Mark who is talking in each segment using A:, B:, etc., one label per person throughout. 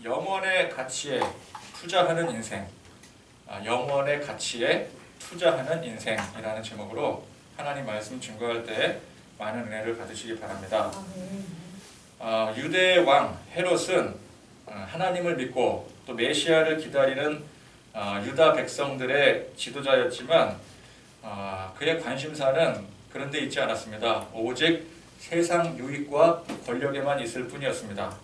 A: 영원의 가치에 투자하는 인생, 영원의 가치에 투자하는 인생이라는 제목으로 하나님 말씀 증거할 때 많은 은혜를 받으시기 바랍니다. 유대의 왕 헤롯은 하나님을 믿고 또 메시아를 기다리는 유다 백성들의 지도자였지만 그의 관심사는 그런 데 있지 않았습니다. 오직 세상 유익과 권력에만 있을 뿐이었습니다.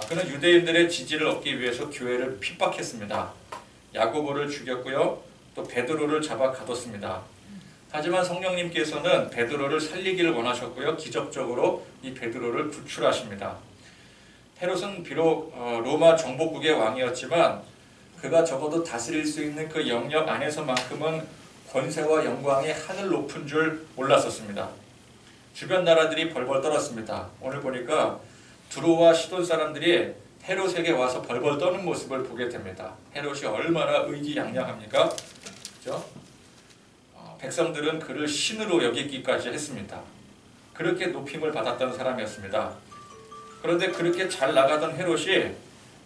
A: 그는 유대인들의 지지를 얻기 위해서 교회를 핍박했습니다. 야고보를 죽였고요. 또 베드로를 잡아 가뒀습니다. 하지만 성령님께서는 베드로를 살리기를 원하셨고요. 기적적으로 이 베드로를 구출하십니다. 헤롯은 비록 로마 정복국의 왕이었지만 그가 적어도 다스릴 수 있는 그 영역 안에서만큼은 권세와 영광이 하늘 높은 줄 몰랐었습니다. 주변 나라들이 벌벌 떨었습니다. 오늘 보니까 두로와 시돈 사람들이 헤롯에게 와서 벌벌 떠는 모습을 보게 됩니다. 헤롯이 얼마나 의기양양합니까? 그죠? 백성들은 그를 신으로 여기기까지 했습니다. 그렇게 높임을 받았던 사람이었습니다. 그런데 그렇게 잘 나가던 헤롯이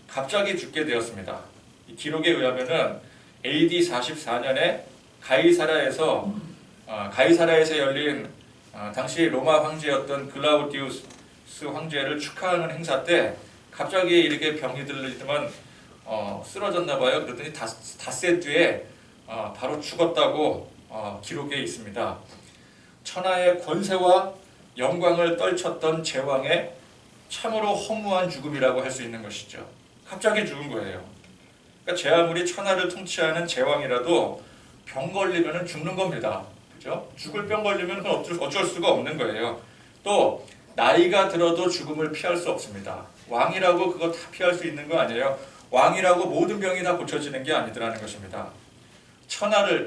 A: 갑자기 죽게 되었습니다. 이 기록에 의하면은 AD 44년에 가이사라에서 열린 당시 로마 황제였던 글라우디우스 황제를 축하하는 행사 때 갑자기 이렇게 병이 들리더만 쓰러졌나 봐요. 그랬더니 닷새 뒤에 바로 죽었다고 기록에 있습니다. 천하의 권세와 영광을 떨쳤던 제왕의 참으로 허무한 죽음이라고 할 수 있는 것이죠. 갑자기 죽은 거예요. 그러니까 제 아무리 천하를 통치하는 제왕이라도 병 걸리면 죽는 겁니다. 그죠? 죽을 병 걸리면 어쩔 수가 없는 거예요. 또 나이가 들어도 죽음을 피할 수 없습니다. 왕이라고 그거 다 피할 수 있는 거 아니에요. 왕이라고 모든 병이 다 고쳐지는 게 아니더라는 것입니다.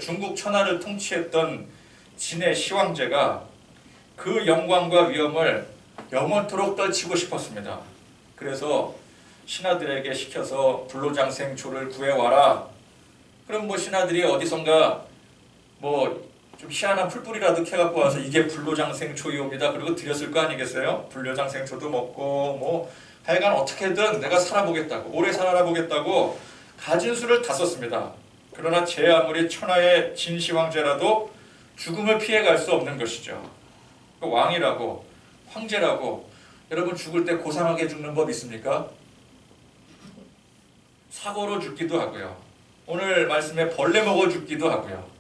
A: 중국 천하를 통치했던 진의 시황제가 그 영광과 위엄을 영원토록 떨치고 싶었습니다. 그래서 신하들에게 시켜서 불로장생초를 구해와라. 그럼 뭐 신하들이 어디선가 좀 희한한 풀뿌리라도 캐갖고 와서 이게 불로장생초이옵니다. 그리고 드렸을 거 아니겠어요? 불로장생초도 먹고 하여간 어떻게든 내가 살아보겠다고, 오래 살아보겠다고 가진 수를 다 썼습니다. 그러나 제 아무리 천하의 진시황제라도 죽음을 피해갈 수 없는 것이죠. 왕이라고, 황제라고 여러분 죽을 때 고상하게 죽는 법 있습니까? 사고로 죽기도 하고요. 오늘 말씀에 벌레 먹어 죽기도 하고요.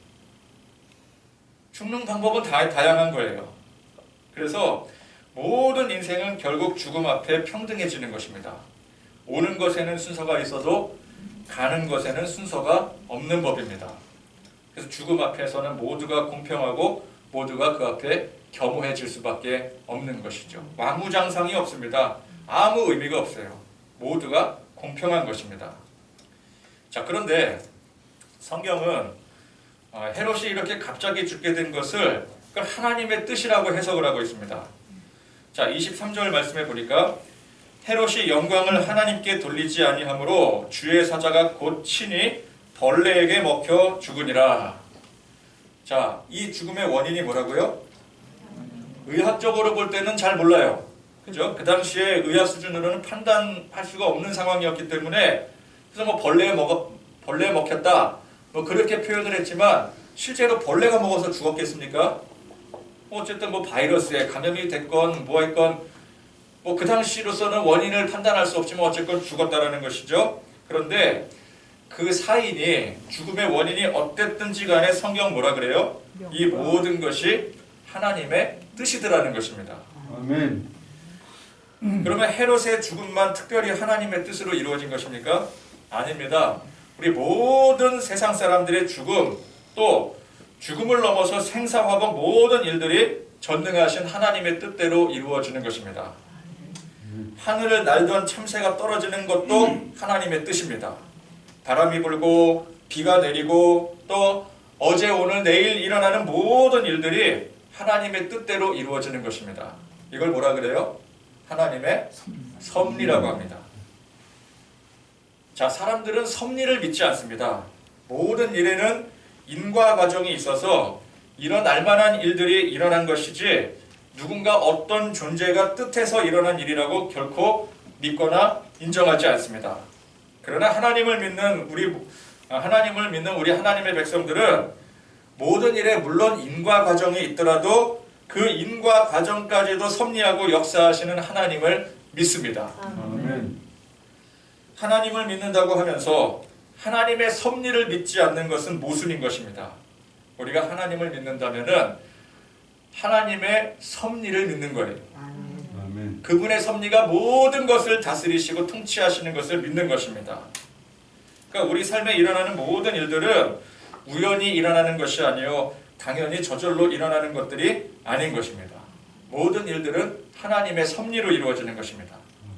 A: 죽는 방법은 다양한 거예요. 그래서 모든 인생은 결국 죽음 앞에 평등해지는 것입니다. 오는 것에는 순서가 있어도 가는 것에는 순서가 없는 법입니다. 그래서 죽음 앞에서는 모두가 공평하고 모두가 그 앞에 겸허해질 수밖에 없는 것이죠. 왕우장상이 없습니다. 아무 의미가 없어요. 모두가 공평한 것입니다. 자, 그런데 성경은 헤롯이 이렇게 갑자기 죽게 된 것을 하나님의 뜻이라고 해석을 하고 있습니다. 자, 23절 말씀해 보니까 헤롯이 영광을 하나님께 돌리지 아니하므로 주의 사자가 곧 친히 벌레에게 먹혀 죽으니라. 자, 이 죽음의 원인이 뭐라고요? 의학적으로 볼 때는 잘 몰라요. 그죠? 그 당시에 의학 수준으로는 판단할 수가 없는 상황이었기 때문에 그래서 벌레에 먹혔다. 그렇게 표현을 했지만 실제로 벌레가 먹어서 죽었겠습니까? 어쨌든 바이러스에 감염이 됐건 했건 그 당시로서는 원인을 판단할 수 없지만 어쨌건 죽었다라는 것이죠. 그런데 그 사인이 죽음의 원인이 어땠든지 간에 성경 뭐라 그래요? 이 모든 것이 하나님의 뜻이더라는 것입니다.
B: 아멘.
A: 그러면 헤롯의 죽음만 특별히 하나님의 뜻으로 이루어진 것입니까? 아닙니다. 우리 모든 세상 사람들의 죽음, 또 죽음을 넘어서 생사화복 모든 일들이 전능하신 하나님의 뜻대로 이루어지는 것입니다. 하늘을 날던 참새가 떨어지는 것도 하나님의 뜻입니다. 바람이 불고 비가 내리고 또 어제 오늘 내일 일어나는 모든 일들이 하나님의 뜻대로 이루어지는 것입니다. 이걸 뭐라 그래요? 하나님의 섭리라고 합니다. 자, 사람들은 섭리를 믿지 않습니다. 모든 일에는 인과 과정이 있어서 일어날 만한 일들이 일어난 것이지 누군가 어떤 존재가 뜻해서 일어난 일이라고 결코 믿거나 인정하지 않습니다. 그러나 하나님을 믿는 우리 하나님의 백성들은 모든 일에 물론 인과 과정이 있더라도 그 인과 과정까지도 섭리하고 역사하시는 하나님을 믿습니다.
B: 아멘.
A: 하나님을 믿는다고 하면서 하나님의 섭리를 믿지 않는 것은 모순인 것입니다. 우리가 하나님을 믿는다면은 하나님의 섭리를 믿는 거예요.
B: 아멘.
A: 그분의 섭리가 모든 것을 다스리시고 통치하시는 것을 믿는 것입니다. 그러니까 우리 삶에 일어나는 모든 일들은 우연히 일어나는 것이 아니요 당연히 저절로 일어나는 것들이 아닌 것입니다. 모든 일들은 하나님의 섭리로 이루어지는 것입니다.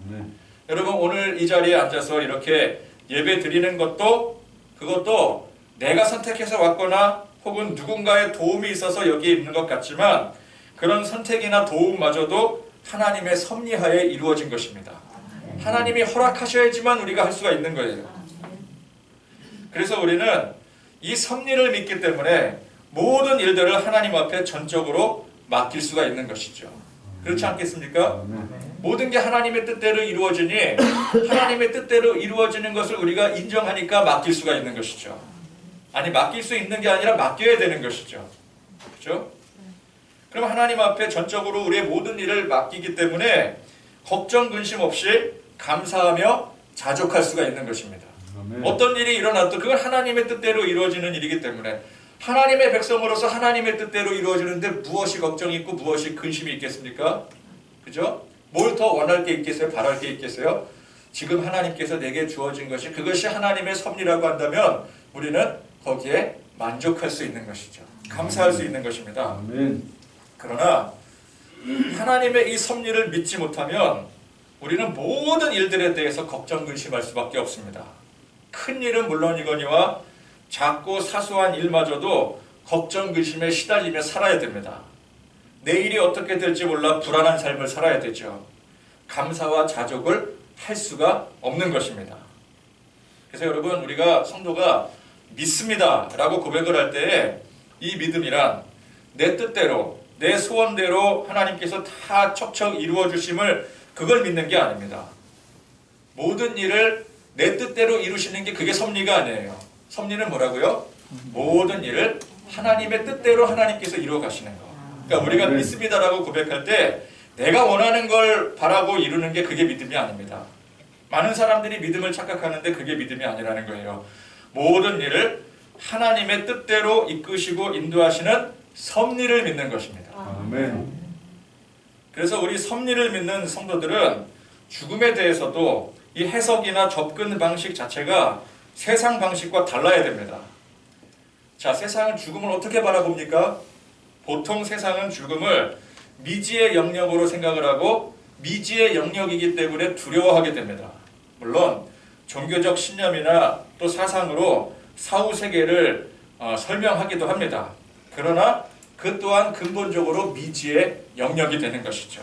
B: 아멘.
A: 여러분 오늘 이 자리에 앉아서 이렇게 예배 드리는 것도 그것도 내가 선택해서 왔거나 혹은 누군가의 도움이 있어서 여기에 있는 것 같지만 그런 선택이나 도움마저도 하나님의 섭리하에 이루어진 것입니다. 하나님이 허락하셔야지만 우리가 할 수가 있는 거예요. 그래서 우리는 이 섭리를 믿기 때문에 모든 일들을 하나님 앞에 전적으로 맡길 수가 있는 것이죠. 그렇지 않겠습니까? 모든 게 하나님의 뜻대로 이루어지니 하나님의 뜻대로 이루어지는 것을 우리가 인정하니까 맡길 수가 있는 것이죠. 아니 맡길 수 있는 게 아니라 맡겨야 되는 것이죠. 그렇죠? 그럼 하나님 앞에 전적으로 우리의 모든 일을 맡기기 때문에 걱정 근심 없이 감사하며 자족할 수가 있는 것입니다. 어떤 일이 일어나도 그건 하나님의 뜻대로 이루어지는 일이기 때문에 하나님의 백성으로서 하나님의 뜻대로 이루어지는데 무엇이 걱정이 있고 무엇이 근심이 있겠습니까? 그죠? 뭘 더 원할 게 있겠어요? 바랄 게 있겠어요? 지금 하나님께서 내게 주어진 것이 그것이 하나님의 섭리라고 한다면 우리는 거기에 만족할 수 있는 것이죠. 감사할 수 있는 것입니다. 그러나 하나님의 이 섭리를 믿지 못하면 우리는 모든 일들에 대해서 걱정 근심할 수밖에 없습니다. 큰 일은 물론이거니와 작고 사소한 일마저도 걱정 근심에 시달리며 살아야 됩니다. 내일이 어떻게 될지 몰라 불안한 삶을 살아야 되죠. 감사와 자족을 할 수가 없는 것입니다. 그래서 여러분 우리가 성도가 믿습니다 라고 고백을 할 때에 이 믿음이란 내 뜻대로 내 소원대로 하나님께서 다 척척 이루어 주심을 그걸 믿는 게 아닙니다. 모든 일을 내 뜻대로 이루시는 게 그게 섭리가 아니에요. 섭리는 뭐라고요? 모든 일을 하나님의 뜻대로 하나님께서 이루어 가시는 거. 그러니까 우리가 믿습니다라고 고백할 때 내가 원하는 걸 바라고 이루는 게 그게 믿음이 아닙니다. 많은 사람들이 믿음을 착각하는데 그게 믿음이 아니라는 거예요. 모든 일을 하나님의 뜻대로 이끄시고 인도하시는 섭리를 믿는 것입니다.
B: 아멘.
A: 그래서 우리 섭리를 믿는 성도들은 죽음에 대해서도 이 해석이나 접근 방식 자체가 세상 방식과 달라야 됩니다. 자, 세상은 죽음을 어떻게 바라봅니까? 보통 세상은 죽음을 미지의 영역으로 생각을 하고 미지의 영역이기 때문에 두려워하게 됩니다. 물론 종교적 신념이나 또 사상으로 사후세계를 설명하기도 합니다. 그러나 그 또한 근본적으로 미지의 영역이 되는 것이죠.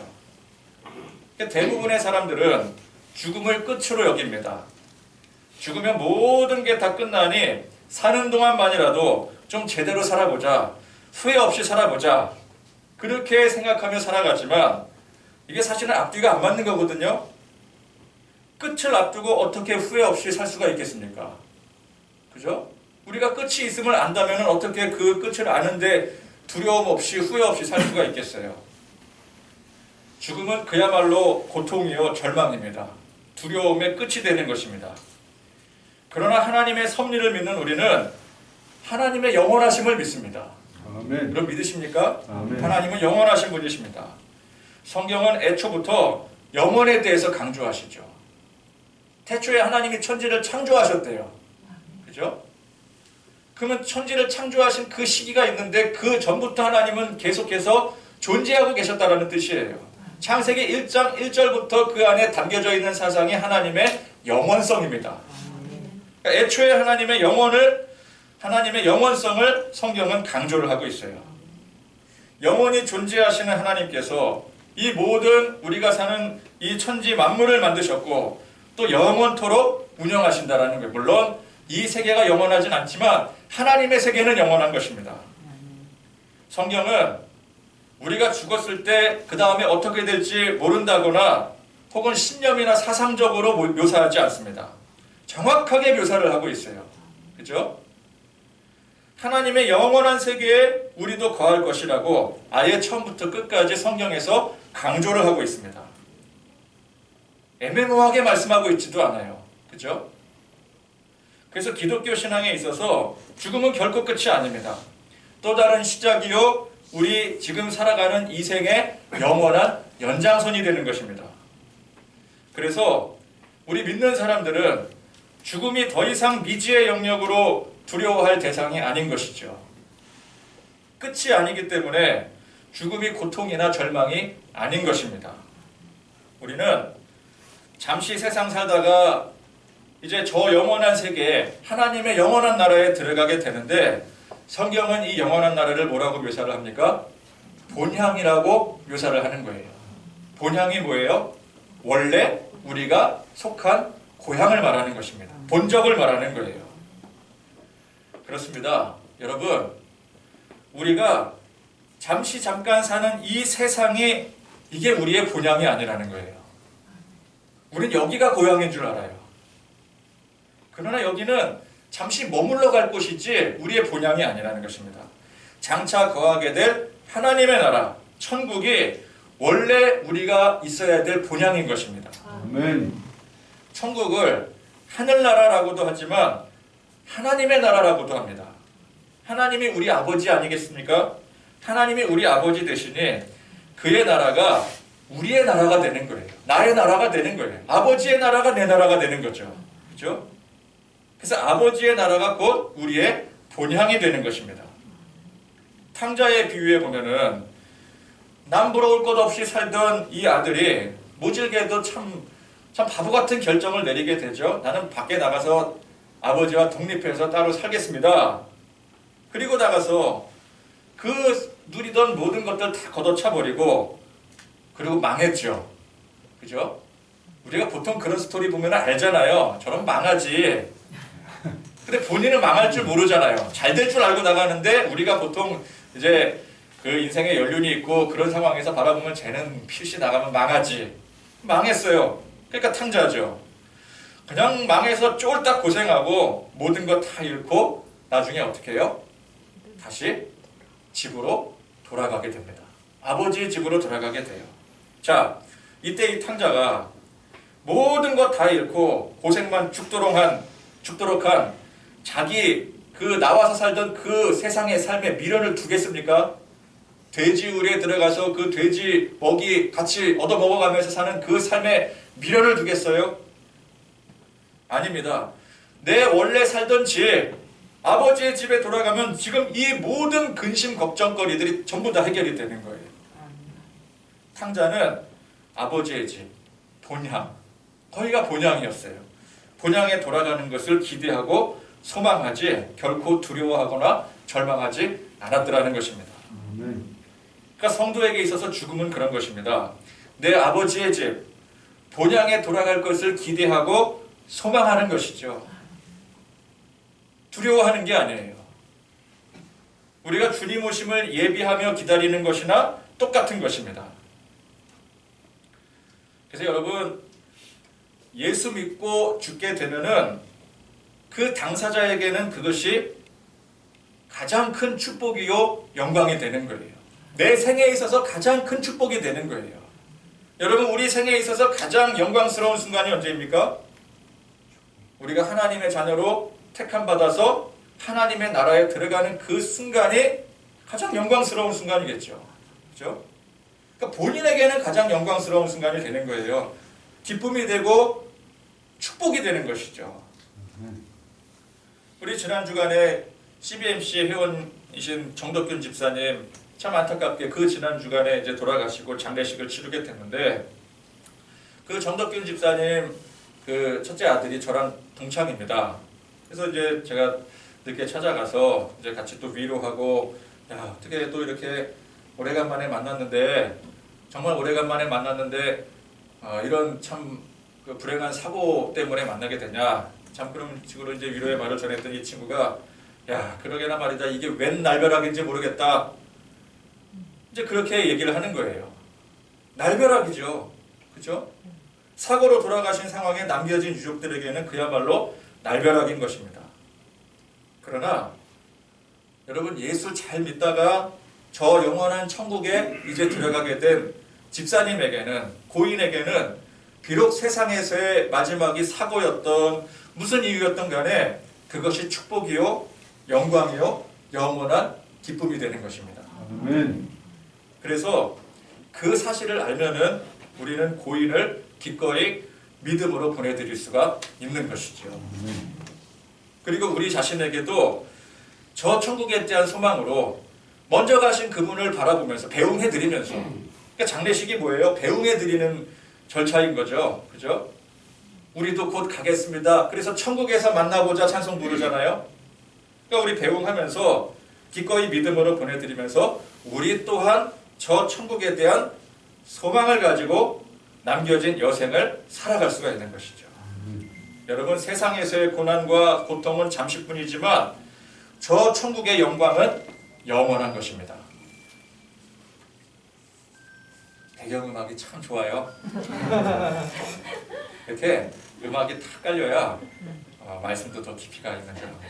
A: 대부분의 사람들은 죽음을 끝으로 여깁니다. 죽으면 모든 게 다 끝나니 사는 동안만이라도 좀 제대로 살아보자, 후회 없이 살아보자, 그렇게 생각하며 살아가지만 이게 사실은 앞뒤가 안 맞는 거거든요. 끝을 앞두고 어떻게 후회 없이 살 수가 있겠습니까? 그죠? 우리가 끝이 있음을 안다면 어떻게 그 끝을 아는데 두려움 없이 후회 없이 살 수가 있겠어요? 죽음은 그야말로 고통이요 절망입니다. 두려움의 끝이 되는 것입니다. 그러나 하나님의 섭리를 믿는 우리는 하나님의 영원하심을 믿습니다.
B: 아멘.
A: 여러분 믿으십니까?
B: 아멘.
A: 하나님은 영원하신 분이십니다. 성경은 애초부터 영원에 대해서 강조하시죠. 태초에 하나님이 천지를 창조하셨대요. 그죠? 그러면 천지를 창조하신 그 시기가 있는데 그 전부터 하나님은 계속해서 존재하고 계셨다는 뜻이에요. 창세기 1장 1절부터 그 안에 담겨져 있는 사상이 하나님의 영원성입니다. 그러니까 애초에 하나님의 영원성을 성경은 강조를 하고 있어요. 영원히 존재하시는 하나님께서 이 모든 우리가 사는 이 천지 만물을 만드셨고 또 영원토록 운영하신다라는 거예요. 물론 이 세계가 영원하진 않지만 하나님의 세계는 영원한 것입니다. 성경은 우리가 죽었을 때 그 다음에 어떻게 될지 모른다거나 혹은 신념이나 사상적으로 묘사하지 않습니다. 정확하게 묘사를 하고 있어요. 그죠? 하나님의 영원한 세계에 우리도 거할 것이라고 아예 처음부터 끝까지 성경에서 강조를 하고 있습니다. 애매모호하게 말씀하고 있지도 않아요. 그죠? 그래서 기독교 신앙에 있어서 죽음은 결코 끝이 아닙니다. 또 다른 시작이요, 우리 지금 살아가는 이 생의 영원한 연장선이 되는 것입니다. 그래서 우리 믿는 사람들은 죽음이 더 이상 미지의 영역으로 두려워할 대상이 아닌 것이죠. 끝이 아니기 때문에 죽음이 고통이나 절망이 아닌 것입니다. 우리는 잠시 세상 살다가 이제 저 영원한 세계에 하나님의 영원한 나라에 들어가게 되는데, 성경은 이 영원한 나라를 뭐라고 묘사를 합니까? 본향이라고 묘사를 하는 거예요. 본향이 뭐예요? 원래 우리가 속한 고향을 말하는 것입니다. 본적을 말하는 거예요. 그렇습니다. 여러분, 우리가 잠시 잠깐 사는 이 세상이 이게 우리의 본향이 아니라는 거예요. 우리는 여기가 고향인 줄 알아요. 그러나 여기는 잠시 머물러 갈 곳이지 우리의 본향이 아니라는 것입니다. 장차 거하게 될 하나님의 나라, 천국이 원래 우리가 있어야 될 본향인 것입니다.
B: 아멘.
A: 천국을 하늘나라라고도 하지만 하나님의 나라라고도 합니다. 하나님이 우리 아버지 아니겠습니까? 하나님이 우리 아버지 대신에 그의 나라가 우리의 나라가 되는 거예요. 나의 나라가 되는 거예요. 아버지의 나라가 내 나라가 되는 거죠. 그죠? 그래서 아버지의 나라가 곧 우리의 본향이 되는 것입니다. 탕자의 비유에 보면은 남부러울 것 없이 살던 이 아들이 모질게도 참 바보 같은 결정을 내리게 되죠. 나는 밖에 나가서 아버지와 독립해서 따로 살겠습니다. 그리고 나가서 그 누리던 모든 것들 다 걷어차버리고 그리고 망했죠. 그죠? 우리가 보통 그런 스토리 보면 알잖아요. 저런 망하지. 근데 본인은 망할 줄 모르잖아요. 잘 될 줄 알고 나가는데 우리가 보통 이제 그 인생에 연륜이 있고 그런 상황에서 바라보면 쟤는 필시 나가면 망하지. 망했어요. 그러니까 탕자죠. 그냥 망해서 쫄딱 고생하고 모든 거 다 잃고 나중에 어떻게 해요? 다시 집으로 돌아가게 됩니다. 아버지의 집으로 돌아가게 돼요. 자, 이때 이 탕자가 모든 거 다 잃고 고생만 죽도록 한 자기 그 나와서 살던 그 세상의 삶에 미련을 두겠습니까? 돼지우리에 들어가서 그 돼지 먹이 같이 얻어 먹어가면서 사는 그 삶에 미련을 두겠어요? 아닙니다. 내 원래 살던 집, 아버지의 집에 돌아가면 지금 이 모든 근심 걱정거리들이 전부 다 해결이 되는 거예요. 탕자는 아버지의 집, 본향, 거기가 본향이었어요. 본향에 돌아가는 것을 기대하고 소망하지 결코 두려워하거나 절망하지 않았더라는 것입니다. 그러니까 성도에게 있어서 죽음은 그런 것입니다. 내 아버지의 집, 본향에 돌아갈 것을 기대하고 소망하는 것이죠. 두려워하는 게 아니에요. 우리가 주님 오심을 예비하며 기다리는 것이나 똑같은 것입니다. 그래서 여러분, 예수 믿고 죽게 되면은 그 당사자에게는 그것이 가장 큰 축복이요 영광이 되는 거예요. 내 생에 있어서 가장 큰 축복이 되는 거예요. 여러분, 우리 생에 있어서 가장 영광스러운 순간이 언제입니까? 우리가 하나님의 자녀로 택함받아서 하나님의 나라에 들어가는 그 순간이 가장 영광스러운 순간이겠죠. 그렇죠? 그러니까 본인에게는 가장 영광스러운 순간이 되는 거예요. 기쁨이 되고 축복이 되는 것이죠. 우리 지난 주간에 CBMC 회원이신 정덕균 집사님, 참 안타깝게 그 지난 주간에 이제 돌아가시고 장례식을 치르게 됐는데, 그 정덕균 집사님 그 첫째 아들이 저랑 동창입니다. 그래서 이제 제가 늦게 찾아가서 이제 같이 또 위로하고, 야, 어떻게 또 이렇게 오래간만에 만났는데, 정말 오래간만에 만났는데 이런 참 그 불행한 사고 때문에 만나게 되냐, 참 그런 식으로 이제 위로의 말을 전했더니 이 친구가, 야, 그러게나 말이다, 이게 웬 날벼락인지 모르겠다, 이제 그렇게 얘기를 하는 거예요. 날벼락이죠. 그죠? 사고로 돌아가신 상황에 남겨진 유족들에게는 그야말로 날벼락인 것입니다. 그러나 여러분, 예수 잘 믿다가 저 영원한 천국에 이제 들어가게 된 집사님에게는, 고인에게는 비록 세상에서의 마지막이 사고였던 무슨 이유였던 간에 그것이 축복이요, 영광이요, 영원한 기쁨이 되는 것입니다.
B: 아멘.
A: 그래서 그 사실을 알면은 우리는 고인을 기꺼이 믿음으로 보내드릴 수가 있는 것이죠.
B: 아멘.
A: 그리고 우리 자신에게도 저 천국에 대한 소망으로 먼저 가신 그분을 바라보면서 배웅해드리면서, 그러니까 장례식이 뭐예요? 배웅해드리는 절차인 거죠. 그죠? 우리도 곧 가겠습니다. 그래서 천국에서 만나보자 찬송 부르잖아요. 그러니까 우리 배웅하면서 기꺼이 믿음으로 보내드리면서 우리 또한 저 천국에 대한 소망을 가지고 남겨진 여생을 살아갈 수가 있는 것이죠. 여러분, 세상에서의 고난과 고통은 잠시뿐이지만 저 천국의 영광은 영원한 것입니다. 배경음악이 참 좋아요. 이렇게 음악이 탁 깔려야 말씀도 더 깊이가 있는 줄 압니다.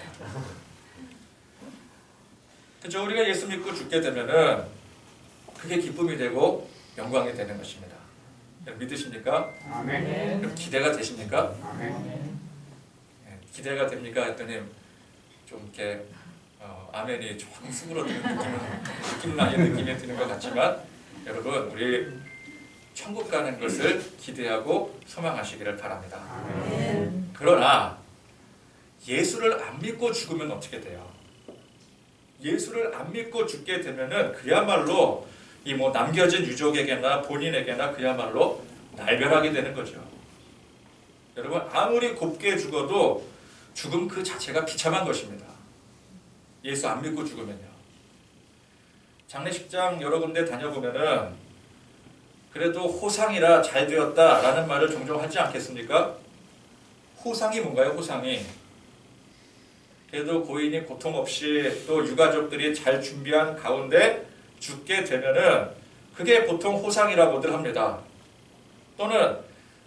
A: 그죠? 우리가 예수 믿고 죽게 되면은 그게 기쁨이 되고 영광이 되는 것입니다. 믿으십니까?
C: 아멘.
A: 그럼 기대가 되십니까?
C: 아멘.
A: 기대가 됩니까? 했더니 좀 이렇게 아멘이 조금 수그러드는 느낌이 드는 것 같지만, 여러분, 우리 천국 가는 것을 기대하고 소망하시기를 바랍니다.
C: 아멘.
A: 그러나 예수를 안 믿고 죽으면 어떻게 돼요? 예수를 안 믿고 죽게 되면은 그야말로 이 남겨진 유족에게나 본인에게나 그야말로 날벼락이 되는 거죠. 여러분, 아무리 곱게 죽어도 죽음 그 자체가 비참한 것입니다. 예수 안 믿고 죽으면요. 장례식장 여러 군데 다녀보면은 그래도 호상이라 잘 되었다라는 말을 종종 하지 않겠습니까? 호상이 뭔가요? 호상이. 그래도 고인이 고통 없이 또 유가족들이 잘 준비한 가운데 죽게 되면은 그게 보통 호상이라고들 합니다. 또는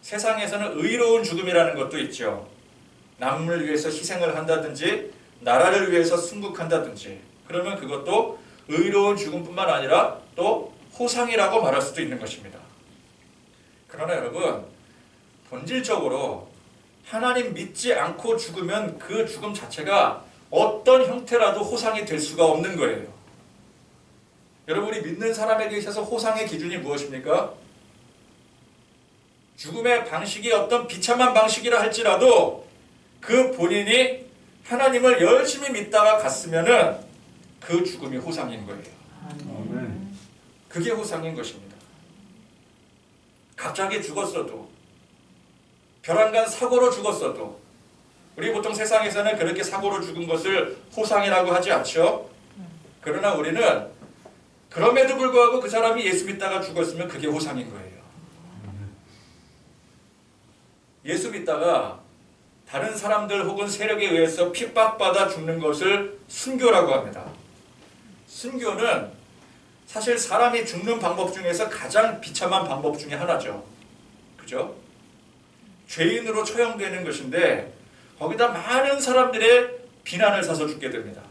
A: 세상에서는 의로운 죽음이라는 것도 있죠. 남을 위해서 희생을 한다든지 나라를 위해서 순국한다든지, 그러면 그것도 의로운 죽음뿐만 아니라 또 호상이라고 말할 수도 있는 것입니다. 그러나 여러분, 본질적으로 하나님 믿지 않고 죽으면 그 죽음 자체가 어떤 형태라도 호상이 될 수가 없는 거예요. 여러분, 우리 믿는 사람에게 있어서 호상의 기준이 무엇입니까? 죽음의 방식이 어떤 비참한 방식이라 할지라도 그 본인이 하나님을 열심히 믿다가 갔으면은 그 죽음이 호상인 거예요.
B: 아멘.
A: 그게 호상인 것입니다. 갑자기 죽었어도, 벼랑간 사고로 죽었어도, 우리 보통 세상에서는 그렇게 사고로 죽은 것을 호상이라고 하지 않죠. 그러나 우리는 그럼에도 불구하고 그 사람이 예수 믿다가 죽었으면 그게 호상인 거예요. 예수 믿다가 다른 사람들 혹은 세력에 의해서 핍박받아 죽는 것을 순교라고 합니다. 순교는 사실 사람이 죽는 방법 중에서 가장 비참한 방법 중에 하나죠. 그죠? 죄인으로 처형되는 것인데 거기다 많은 사람들의 비난을 사서 죽게 됩니다.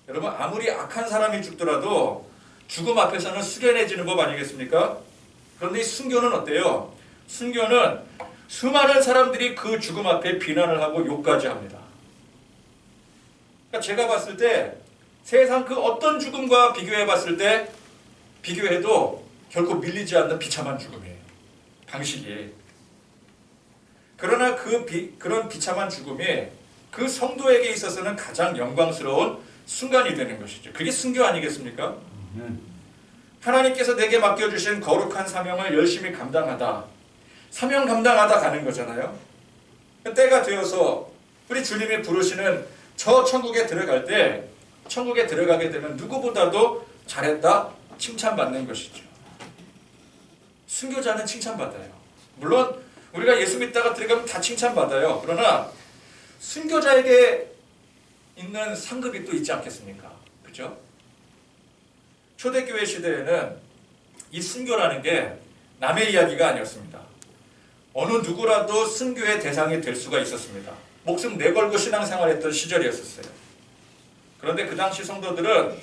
A: 여러분, 아무리 악한 사람이 죽더라도 죽음 앞에서는 숙연해지는 법 아니겠습니까? 그런데 이 순교는 어때요? 순교는 수많은 사람들이 그 죽음 앞에 비난을 하고 욕까지 합니다. 그러니까 제가 봤을 때 세상 그 어떤 죽음과 비교해 봤을 때 비교해도 결코 밀리지 않는 비참한 죽음이에요. 방식이. 그러나 그런 비참한 죽음이 그 성도에게 있어서는 가장 영광스러운 순간이 되는 것이죠. 그게 순교 아니겠습니까? 하나님께서 내게 맡겨주신 거룩한 사명을 열심히 감당하다, 사명 감당하다 가는 거잖아요. 때가 되어서 우리 주님이 부르시는 저 천국에 들어갈 때, 천국에 들어가게 되면 누구보다도 잘했다 칭찬받는 것이죠. 순교자는 칭찬받아요. 물론 우리가 예수 믿다가 들어가면 다 칭찬받아요. 그러나 순교자에게 있는 상급이 또 있지 않겠습니까? 그죠? 초대교회 시대에는 이 순교라는 게 남의 이야기가 아니었습니다. 어느 누구라도 순교의 대상이 될 수가 있었습니다. 목숨 내걸고 신앙생활했던 시절이었었어요. 그런데 그 당시 성도들은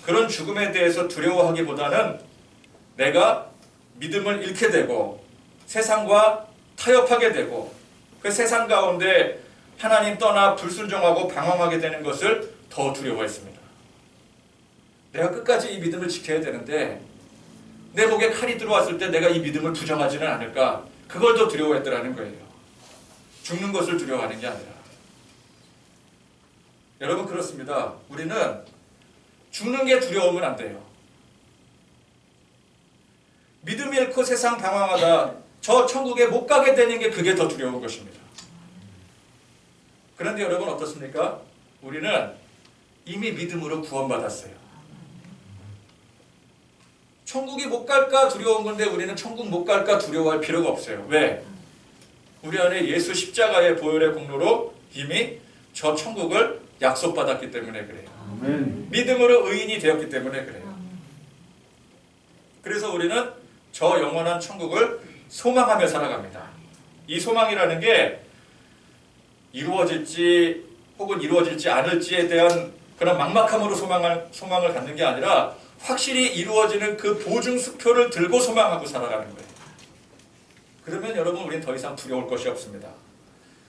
A: 그런 죽음에 대해서 두려워하기보다는 내가 믿음을 잃게 되고 세상과 타협하게 되고 그 세상 가운데 하나님 떠나 불순종하고 방황하게 되는 것을 더 두려워했습니다. 내가 끝까지 이 믿음을 지켜야 되는데 내 목에 칼이 들어왔을 때 내가 이 믿음을 부정하지는 않을까, 그걸 더 두려워했더라는 거예요. 죽는 것을 두려워하는 게 아니라. 여러분 그렇습니다. 우리는 죽는 게 두려우면 안 돼요. 믿음 잃고 세상 방황하다 저 천국에 못 가게 되는 게 그게 더 두려운 것입니다. 그런데 여러분 어떻습니까? 우리는 이미 믿음으로 구원받았어요. 천국이 못 갈까 두려운 건데 우리는 천국 못 갈까 두려워할 필요가 없어요. 왜? 우리 안에 예수 십자가의 보혈의 공로로 이미 저 천국을 약속받았기 때문에 그래요.
B: 아멘.
A: 믿음으로 의인이 되었기 때문에 그래요. 그래서 우리는 저 영원한 천국을 소망하며 살아갑니다. 이 소망이라는 게 이루어질지 혹은 이루어질지 않을지에 대한 그런 막막함으로 소망을 갖는 게 아니라 확실히 이루어지는 그 보증수표를 들고 소망하고 살아가는 거예요. 그러면 여러분 우리는 더 이상 두려울 것이 없습니다.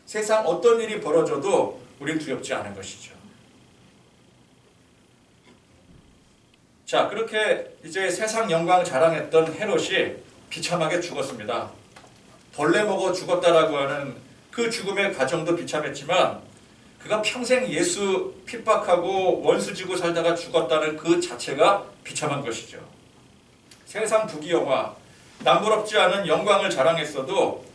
A: 세상 어떤 일이 벌어져도 우리는 두렵지 않은 것이죠. 자, 그렇게 이제 세상 영광 자랑했던 헤롯이 비참하게 죽었습니다. 벌레 먹어 죽었다라고 하는 그 죽음의 과정도 비참했지만 그가 평생 예수 핍박하고 원수 지고 살다가 죽었다는 그 자체가 비참한 것이죠. 세상 부귀영화, 남부럽지 않은 영광을 자랑했어도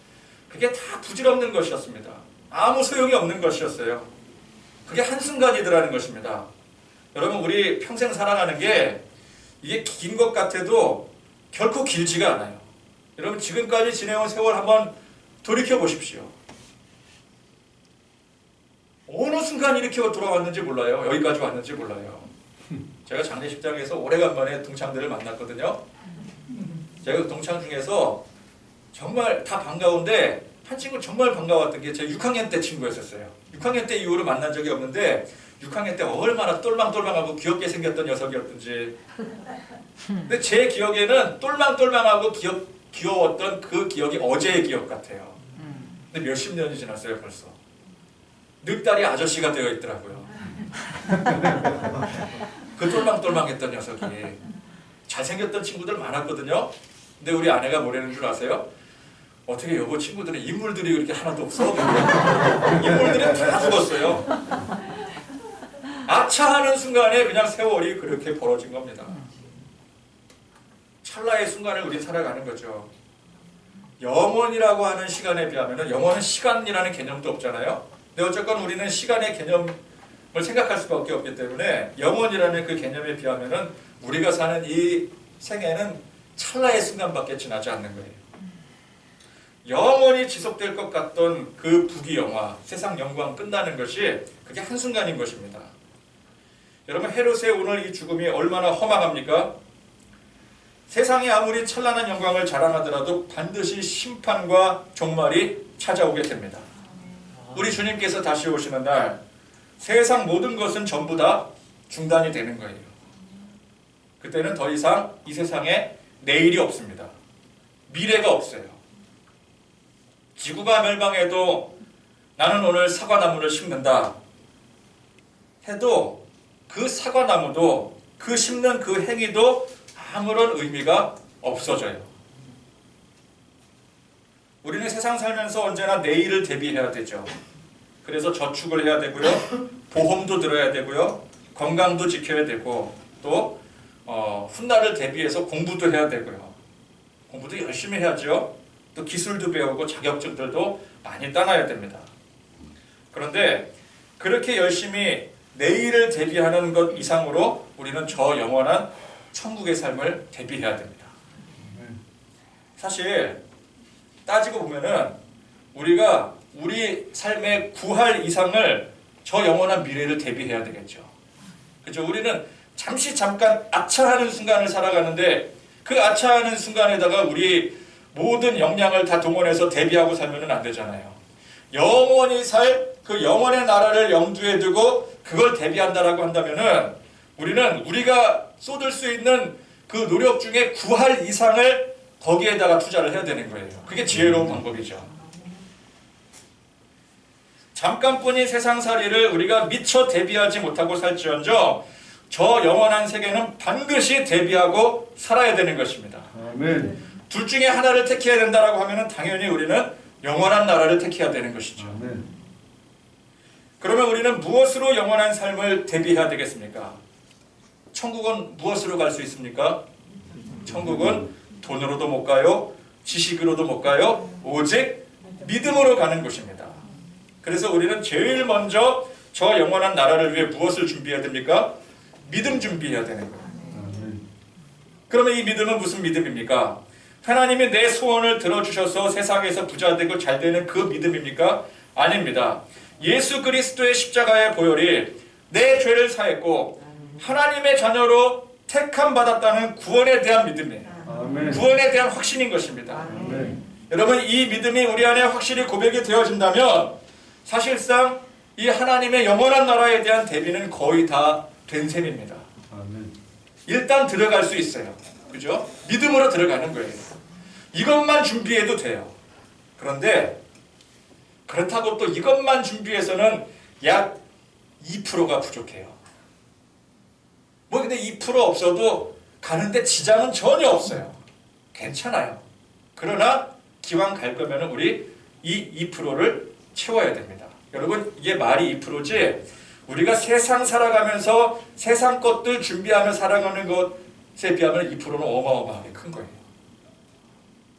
A: 그게 다 부질없는 것이었습니다. 아무 소용이 없는 것이었어요. 그게 한순간이더라는 것입니다. 여러분 우리 평생 살아가는 게 이게 긴 것 같아도 결코 길지가 않아요. 여러분 지금까지 지내온 세월 한번 돌이켜 보십시오. 어느 순간 이렇게 돌아왔는지 몰라요. 여기까지 왔는지 몰라요. 제가 장례식장에서 오래간만에 동창들을 만났거든요. 제가 그 동창 중에서 정말 다 반가운데 한 친구 정말 반가웠던 게 제 6학년 때 친구였었어요. 6학년 때 이후로 만난 적이 없는데 6학년 때 얼마나 똘망똘망하고 귀엽게 생겼던 녀석이었던지. 근데 제 기억에는 똘망똘망하고 귀여웠던 그 기억이 어제의 기억 같아요. 근데 몇십 년이 지났어요 벌써. 늑다리 아저씨가 되어 있더라고요. 그 똘망똘망했던 녀석이. 잘생겼던 친구들 많았거든요. 근데 우리 아내가 뭐라는 줄 아세요? 어떻게 여보 친구들은 인물들이 그렇게 하나도 없어? 인물들은 다 죽었어요. 아차하는 순간에 그냥 세월이 그렇게 벌어진 겁니다. 찰나의 순간을 우리 살아가는 거죠. 영원이라고 하는 시간에 비하면 영원은 시간이라는 개념도 없잖아요. 근데 어쨌건 우리는 시간의 개념을 생각할 수밖에 없기 때문에 영원이라는 그 개념에 비하면 우리가 사는 이 생애는 찰나의 순간밖에 지나지 않는 거예요. 영원히 지속될 것 같던 그 부귀영화, 세상 영광 끝나는 것이 그게 한순간인 것입니다. 여러분 헤롯의 오늘 이 죽음이 얼마나 허망합니까? 세상이 아무리 찬란한 영광을 자랑하더라도 반드시 심판과 종말이 찾아오게 됩니다. 우리 주님께서 다시 오시는 날 세상 모든 것은 전부 다 중단이 되는 거예요. 그때는 더 이상 이 세상에 내일이 없습니다. 미래가 없어요. 지구가 멸망해도 나는 오늘 사과나무를 심는다 해도 그 사과나무도 그 심는 그 행위도 아무런 의미가 없어져요. 우리는 세상 살면서 언제나 내일을 대비해야 되죠. 그래서 저축을 해야 되고요. 보험도 들어야 되고요. 건강도 지켜야 되고 또 훗날을 대비해서 공부도 해야 되고요. 공부도 열심히 해야죠. 또 기술도 배우고 자격증들도 많이 따놔야 됩니다. 그런데 그렇게 열심히 내일을 대비하는 것 이상으로 우리는 저 영원한 천국의 삶을 대비해야 됩니다. 사실 따지고 보면은 우리가 우리 삶의 구할 이상을 저 영원한 미래를 대비해야 되겠죠. 그렇죠? 우리는 잠깐 아차하는 순간을 살아가는데 그 아차하는 순간에다가 우리 모든 역량을 다 동원해서 대비하고 살면 안 되잖아요. 영원히 살 그 영원의 나라를 염두에 두고 그걸 대비한다라고 한다면은 우리는 우리가 쏟을 수 있는 그 노력 중에 구할 이상을 거기에다가 투자를 해야 되는 거예요. 그게 지혜로운 방법이죠. 잠깐뿐인 세상살이를 우리가 미처 대비하지 못하고 살지언정 저 영원한 세계는 반드시 대비하고 살아야 되는 것입니다.
B: 아멘.
A: 둘 중에 하나를 택해야 된다라고 하면은 당연히 우리는 영원한 나라를 택해야 되는 것이죠.
B: 아멘.
A: 그러면 우리는 무엇으로 영원한 삶을 대비해야 되겠습니까? 천국은 무엇으로 갈 수 있습니까? 천국은 돈으로도 못 가요. 지식으로도 못 가요. 오직 믿음으로 가는 곳입니다. 그래서 우리는 제일 먼저 저 영원한 나라를 위해 무엇을 준비해야 됩니까? 믿음 준비해야 되는 거예요.
B: 아멘.
A: 그러면 이 믿음은 무슨 믿음입니까? 하나님이 내 소원을 들어주셔서 세상에서 부자되고 잘되는 그 믿음입니까? 아닙니다. 예수 그리스도의 십자가의 보혈이 내 죄를 사했고 하나님의 자녀로 택함 받았다는 구원에 대한 믿음이에요.
B: 아멘.
A: 구원에 대한 확신인 것입니다.
B: 아멘.
A: 여러분 이 믿음이 우리 안에 확실히 고백이 되어진다면 사실상 이 하나님의 영원한 나라에 대한 대비는 거의 다 된 셈입니다.
B: 아멘.
A: 일단 들어갈 수 있어요. 그죠? 믿음으로 들어가는 거예요. 이것만 준비해도 돼요. 그런데 그렇다고 또 이것만 준비해서는 약 2%가 부족해요. 뭐 근데 2% 없어도 가는데 지장은 전혀 없어요. 괜찮아요. 그러나 기왕 갈 거면 우리 이 2%를 채워야 됩니다. 여러분 이게 말이 2%지 우리가 세상 살아가면서 세상 것들 준비하며 살아가는 것에 비하면 2%는 어마어마하게 큰 거예요.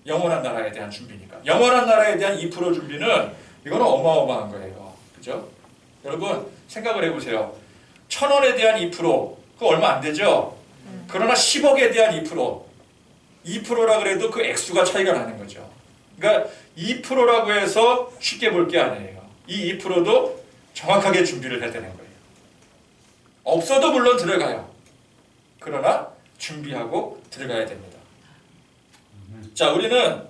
A: 영원한 나라에 대한 준비니까. 영원한 나라에 대한 2% 준비는 이거는 어마어마한 거예요. 그죠? 여러분 생각을 해보세요. 1,000원에 대한 2% 그거 얼마 안 되죠? 그러나 10억에 대한 2%라 그래도 그 액수가 차이가 나는 거죠. 그러니까 2%라고 해서 쉽게 볼 게 아니에요. 이 2%도 정확하게 준비를 해야 되는 거예요. 없어도 물론 들어가요. 그러나 준비하고 들어가야 됩니다. 자, 우리는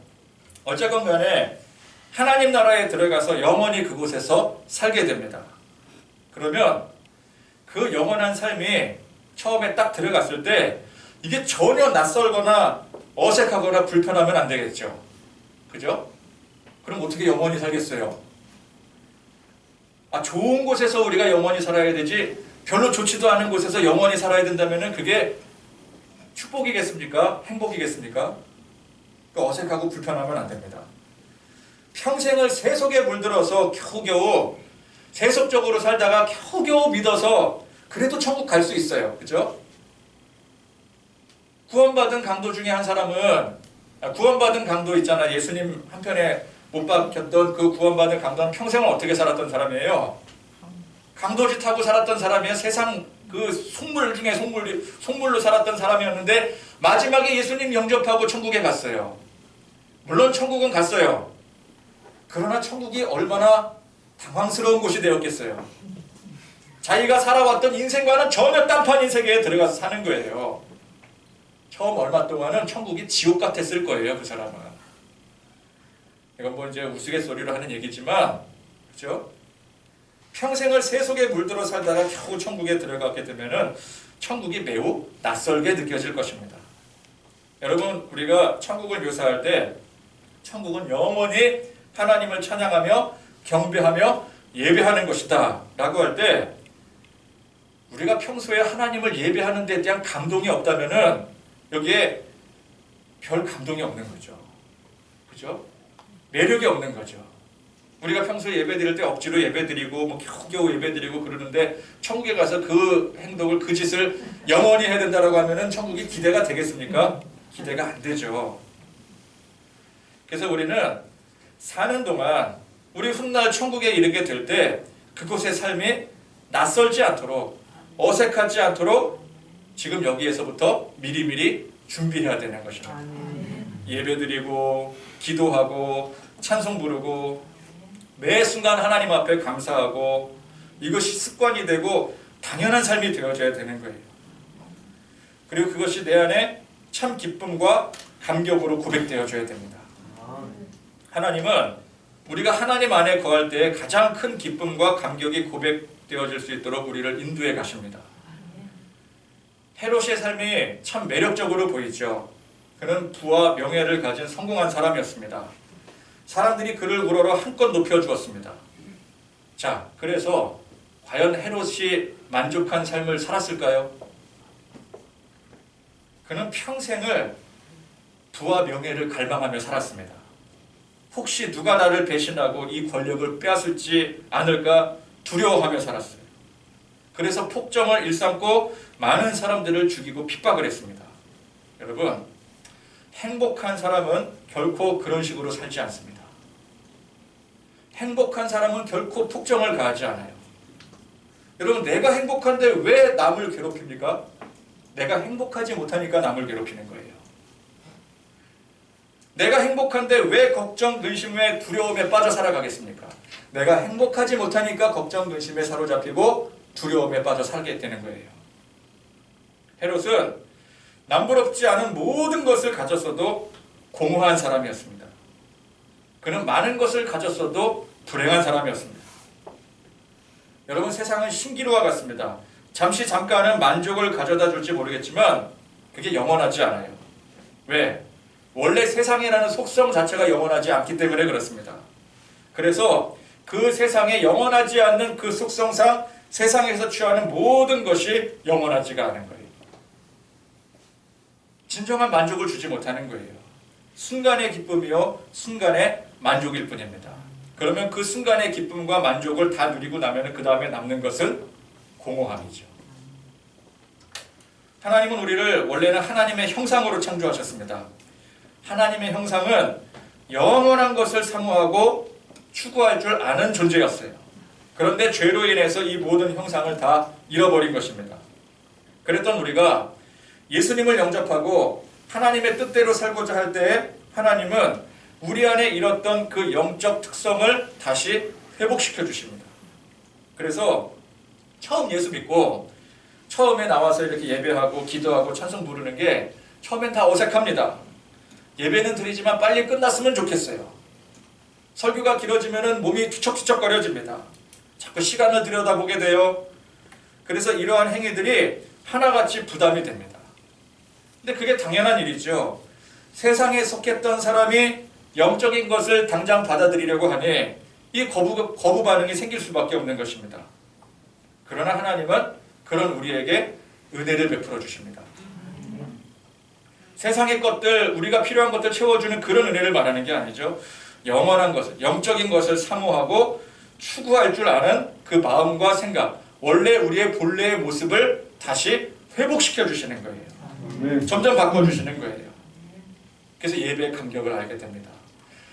A: 어쨌건 간에 하나님 나라에 들어가서 영원히 그곳에서 살게 됩니다. 그러면 그 영원한 삶이 처음에 딱 들어갔을 때 이게 전혀 낯설거나 어색하거나 불편하면 안 되겠죠. 그죠? 그럼 어떻게 영원히 살겠어요? 좋은 곳에서 우리가 영원히 살아야 되지 별로 좋지도 않은 곳에서 영원히 살아야 된다면 그게 축복이겠습니까? 행복이겠습니까? 그러니까 어색하고 불편하면 안 됩니다. 평생을 세속에 물들어서 겨우겨우 세속적으로 살다가 겨우겨우 믿어서 그래도 천국 갈 수 있어요. 그죠? 구원받은 강도 중에 한 사람은 구원받은 강도 있잖아. 예수님 한편에 못 박혔던 그 구원받은 강도는 평생을 어떻게 살았던 사람이에요? 강도짓 하고 살았던 사람이에요. 세상 그 속물 중에 속물로 살았던 사람이었는데 마지막에 예수님 영접하고 천국에 갔어요. 물론 천국은 갔어요. 그러나 천국이 얼마나 당황스러운 곳이 되었겠어요. 자기가 살아왔던 인생과는 전혀 딴판인 세계에 들어가서 사는 거예요. 처음 얼마 동안은 천국이 지옥 같았을 거예요. 그 사람은. 이건 뭐 이제 우스갯소리로 하는 얘기지만 그렇죠? 평생을 세속에 물들어 살다가 겨우 천국에 들어가게 되면은 천국이 매우 낯설게 느껴질 것입니다. 여러분 우리가 천국을 묘사할 때 천국은 영원히 하나님을 찬양하며 경배하며 예배하는 것이다 라고 할 때 우리가 평소에 하나님을 예배하는 데 대한 감동이 없다면은 여기에 별 감동이 없는 거죠. 그죠? 매력이 없는 거죠. 우리가 평소에 예배 드릴 때 억지로 예배 드리고 뭐 겨우겨우 예배 드리고 그러는데 천국에 가서 그 행동을 그 짓을 영원히 해야 된다라고 하면은 천국이 기대가 되겠습니까? 기대가 안 되죠. 그래서 우리는 사는 동안 우리 훗날 천국에 이르게 될 때 그곳의 삶이 낯설지 않도록 어색하지 않도록 지금 여기에서부터 미리미리 준비해야 되는 것입니다. 예배드리고 기도하고 찬송 부르고 매 순간 하나님 앞에 감사하고 이것이 습관이 되고 당연한 삶이 되어져야 되는 거예요. 그리고 그것이 내 안에 참 기쁨과 감격으로 고백되어져야 됩니다. 하나님은 우리가 하나님 안에 거할 때 가장 큰 기쁨과 감격이 고백되어질 수 있도록 우리를 인도해 가십니다. 헤롯의 삶이 참 매력적으로 보이죠. 그는 부와 명예를 가진 성공한 사람이었습니다. 사람들이 그를 우러러 한껏 높여주었습니다. 자, 그래서 과연 헤롯이 만족한 삶을 살았을까요? 그는 평생을 부와 명예를 갈망하며 살았습니다. 혹시 누가 나를 배신하고 이 권력을 빼앗을지 않을까 두려워하며 살았어요. 그래서 폭정을 일삼고 많은 사람들을 죽이고 핍박을 했습니다. 여러분, 행복한 사람은 결코 그런 식으로 살지 않습니다. 행복한 사람은 결코 폭정을 가하지 않아요. 여러분, 내가 행복한데 왜 남을 괴롭힙니까? 내가 행복하지 못하니까 남을 괴롭히는 거예요. 내가 행복한데 왜 걱정, 근심에 두려움에 빠져 살아가겠습니까? 내가 행복하지 못하니까 걱정, 근심에 사로잡히고 두려움에 빠져 살게 되는 거예요. 헤롯은 남부럽지 않은 모든 것을 가졌어도 공허한 사람이었습니다. 그는 많은 것을 가졌어도 불행한 사람이었습니다. 여러분, 세상은 신기루와 같습니다. 잠깐은 만족을 가져다 줄지 모르겠지만 그게 영원하지 않아요. 왜? 원래 세상이라는 속성 자체가 영원하지 않기 때문에 그렇습니다. 그래서 그 세상에 영원하지 않는 그 속성상 세상에서 취하는 모든 것이 영원하지가 않은 거예요. 진정한 만족을 주지 못하는 거예요. 순간의 기쁨이요, 순간의 만족일 뿐입니다. 그러면 그 순간의 기쁨과 만족을 다 누리고 나면 그 다음에 남는 것은 공허함이죠. 하나님은 우리를 원래는 하나님의 형상으로 창조하셨습니다. 하나님의 형상은 영원한 것을 사모하고 추구할 줄 아는 존재였어요. 그런데 죄로 인해서 이 모든 형상을 다 잃어버린 것입니다. 그랬던 우리가 예수님을 영접하고 하나님의 뜻대로 살고자 할 때에 하나님은 우리 안에 잃었던 그 영적 특성을 다시 회복시켜 주십니다. 그래서 처음 예수 믿고 처음에 나와서 이렇게 예배하고 기도하고 찬송 부르는 게 처음엔 다 어색합니다. 예배는 드리지만 빨리 끝났으면 좋겠어요. 설교가 길어지면 몸이 투척투척거려집니다. 자꾸 시간을 들여다보게 돼요. 그래서 이러한 행위들이 하나같이 부담이 됩니다. 근데 그게 당연한 일이죠. 세상에 속했던 사람이 영적인 것을 당장 받아들이려고 하니 이 거부 반응이 생길 수밖에 없는 것입니다. 그러나 하나님은 그런 우리에게 은혜를 베풀어 주십니다. 세상의 것들, 우리가 필요한 것들 채워주는 그런 은혜를 말하는 게 아니죠. 영원한 것을, 영적인 것을 사모하고 추구할 줄 아는 그 마음과 생각, 원래 우리의 본래의 모습을 다시 회복시켜 주시는 거예요. 점점 바꿔주시는 거예요. 그래서 예배의 감격을 알게 됩니다.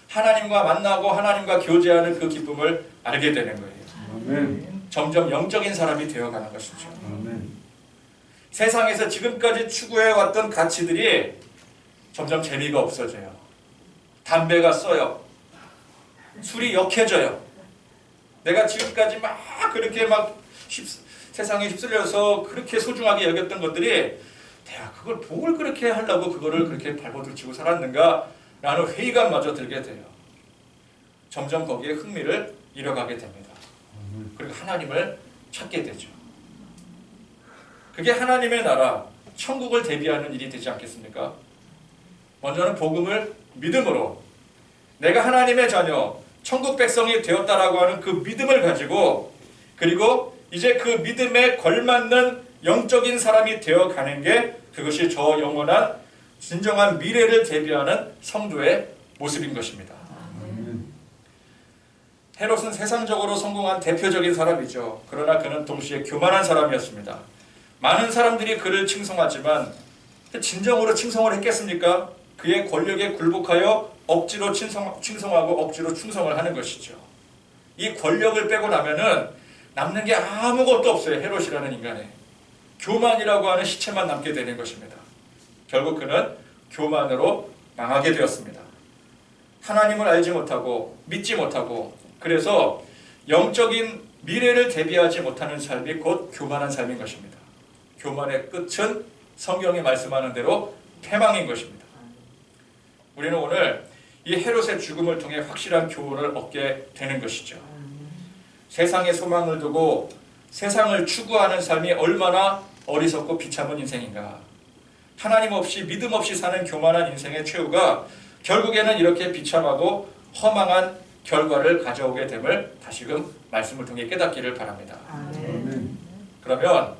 A: 하나님과 만나고 하나님과 교제하는 그 기쁨을 알게 되는 거예요. 점점 영적인 사람이 되어가는 것이죠. 세상에서 지금까지 추구해왔던 가치들이 점점 재미가 없어져요. 담배가 써요. 술이 역해져요. 내가 지금까지 막 그렇게 세상에 휩쓸려서 그렇게 소중하게 여겼던 것들이 내가 그걸 뭘 그렇게 하려고 그거를 그렇게 발버둥치고 살았는가 라는 회의감마저 들게 돼요. 점점 거기에 흥미를 잃어가게 됩니다. 그리고 하나님을 찾게 되죠. 그게 하나님의 나라, 천국을 대비하는 일이 되지 않겠습니까? 먼저는 복음을 믿음으로 내가 하나님의 자녀, 천국 백성이 되었다라고 하는 그 믿음을 가지고 그리고 이제 그 믿음에 걸맞는 영적인 사람이 되어가는 게 그것이 저 영원한 진정한 미래를 대비하는 성도의 모습인 것입니다. 헤롯은 세상적으로 성공한 대표적인 사람이죠. 그러나 그는 동시에 교만한 사람이었습니다. 많은 사람들이 그를 칭송하지만 진정으로 칭송을 했겠습니까? 그의 권력에 굴복하여 억지로 칭송하고 억지로 충성을 하는 것이죠. 이 권력을 빼고 나면은 남는 게 아무것도 없어요. 헤롯이라는 인간에. 교만이라고 하는 시체만 남게 되는 것입니다. 결국 그는 교만으로 망하게 되었습니다. 하나님을 알지 못하고 믿지 못하고 그래서 영적인 미래를 대비하지 못하는 삶이 곧 교만한 삶인 것입니다. 교만의 끝은 성경이 말씀하는 대로 패망인 것입니다. 우리는 오늘 이 헤롯의 죽음을 통해 확실한 교훈을 얻게 되는 것이죠. 세상의 소망을 두고 세상을 추구하는 삶이 얼마나 어리석고 비참한 인생인가. 하나님 없이 믿음 없이 사는 교만한 인생의 최후가 결국에는 이렇게 비참하고 허망한 결과를 가져오게 됨을 다시금 말씀을 통해 깨닫기를 바랍니다.
B: 아멘.
A: 그러면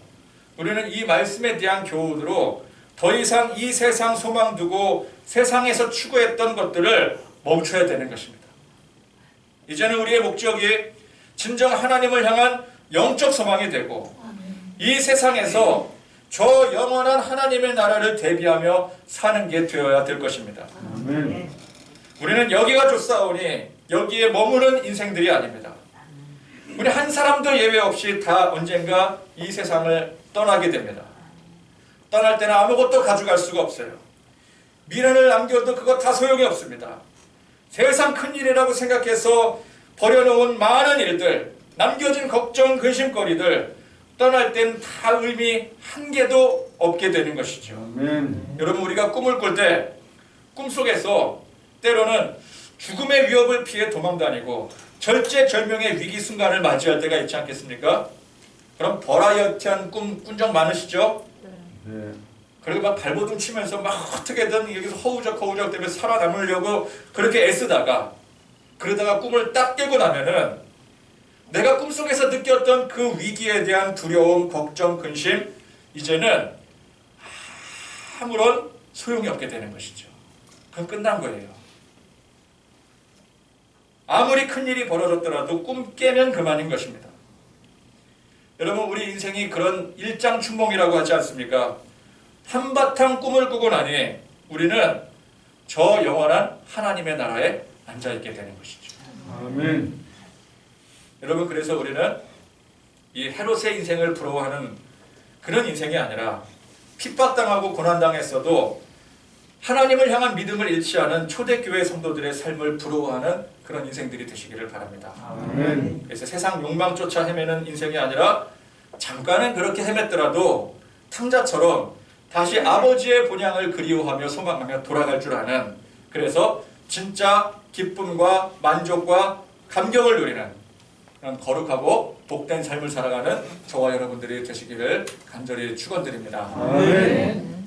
A: 우리는 이 말씀에 대한 교훈으로 더 이상 이 세상 소망 두고 세상에서 추구했던 것들을 멈춰야 되는 것입니다. 이제는 우리의 목적이 진정 하나님을 향한 영적 소망이 되고 이 세상에서 저 영원한 하나님의 나라를 대비하며 사는 게 되어야 될 것입니다.
B: 아멘.
A: 우리는 여기가 좋사오니 여기에 머무는 인생들이 아닙니다. 우리 한 사람도 예외 없이 다 언젠가 이 세상을 떠나게 됩니다. 떠날 때는 아무것도 가져갈 수가 없어요. 미련을 남겨도 그거 다 소용이 없습니다. 세상 큰일이라고 생각해서 버려놓은 많은 일들, 남겨진 걱정, 근심거리들, 떠날 땐 다 의미 한 개도 없게 되는 것이죠.
B: 아멘.
A: 여러분, 우리가 꿈을 꿀 때 꿈속에서 때로는 죽음의 위협을 피해 도망다니고 절제절명의 위기 순간을 맞이할 때가 있지 않겠습니까? 그럼 버라이어티한 꿈 꾼 적 많으시죠?
B: 네.
A: 그리고 막 발버둥 치면서 막 어떻게든 여기서 허우적 때문에 살아남으려고 그렇게 애쓰다가 그러다가 꿈을 딱 깨고 나면은 내가 꿈속에서 느꼈던 그 위기에 대한 두려움, 걱정, 근심 이제는 아무런 소용이 없게 되는 것이죠. 그건 끝난 거예요. 아무리 큰일이 벌어졌더라도 꿈 깨면 그만인 것입니다. 여러분, 우리 인생이 그런 일장춘몽이라고 하지 않습니까? 한바탕 꿈을 꾸고 나니 우리는 저 영원한 하나님의 나라에 앉아있게 되는 것이죠.
B: 아멘.
A: 여러분, 그래서 우리는 이 헤롯의 인생을 부러워하는 그런 인생이 아니라 핍박당하고 고난당했어도 하나님을 향한 믿음을 잃지 않은 초대교회 성도들의 삶을 부러워하는 그런 인생들이 되시기를 바랍니다.
B: 아멘.
A: 그래서 세상 욕망 쫓아 헤매는 인생이 아니라 잠깐은 그렇게 헤맸더라도 탕자처럼 다시 아버지의 본향을 그리워하며 소망하며 돌아갈 줄 아는, 그래서 진짜 기쁨과 만족과 감격을 누리는 그런 거룩하고 복된 삶을 살아가는 저와 여러분들이 되시기를 간절히 축원드립니다.
B: 아멘.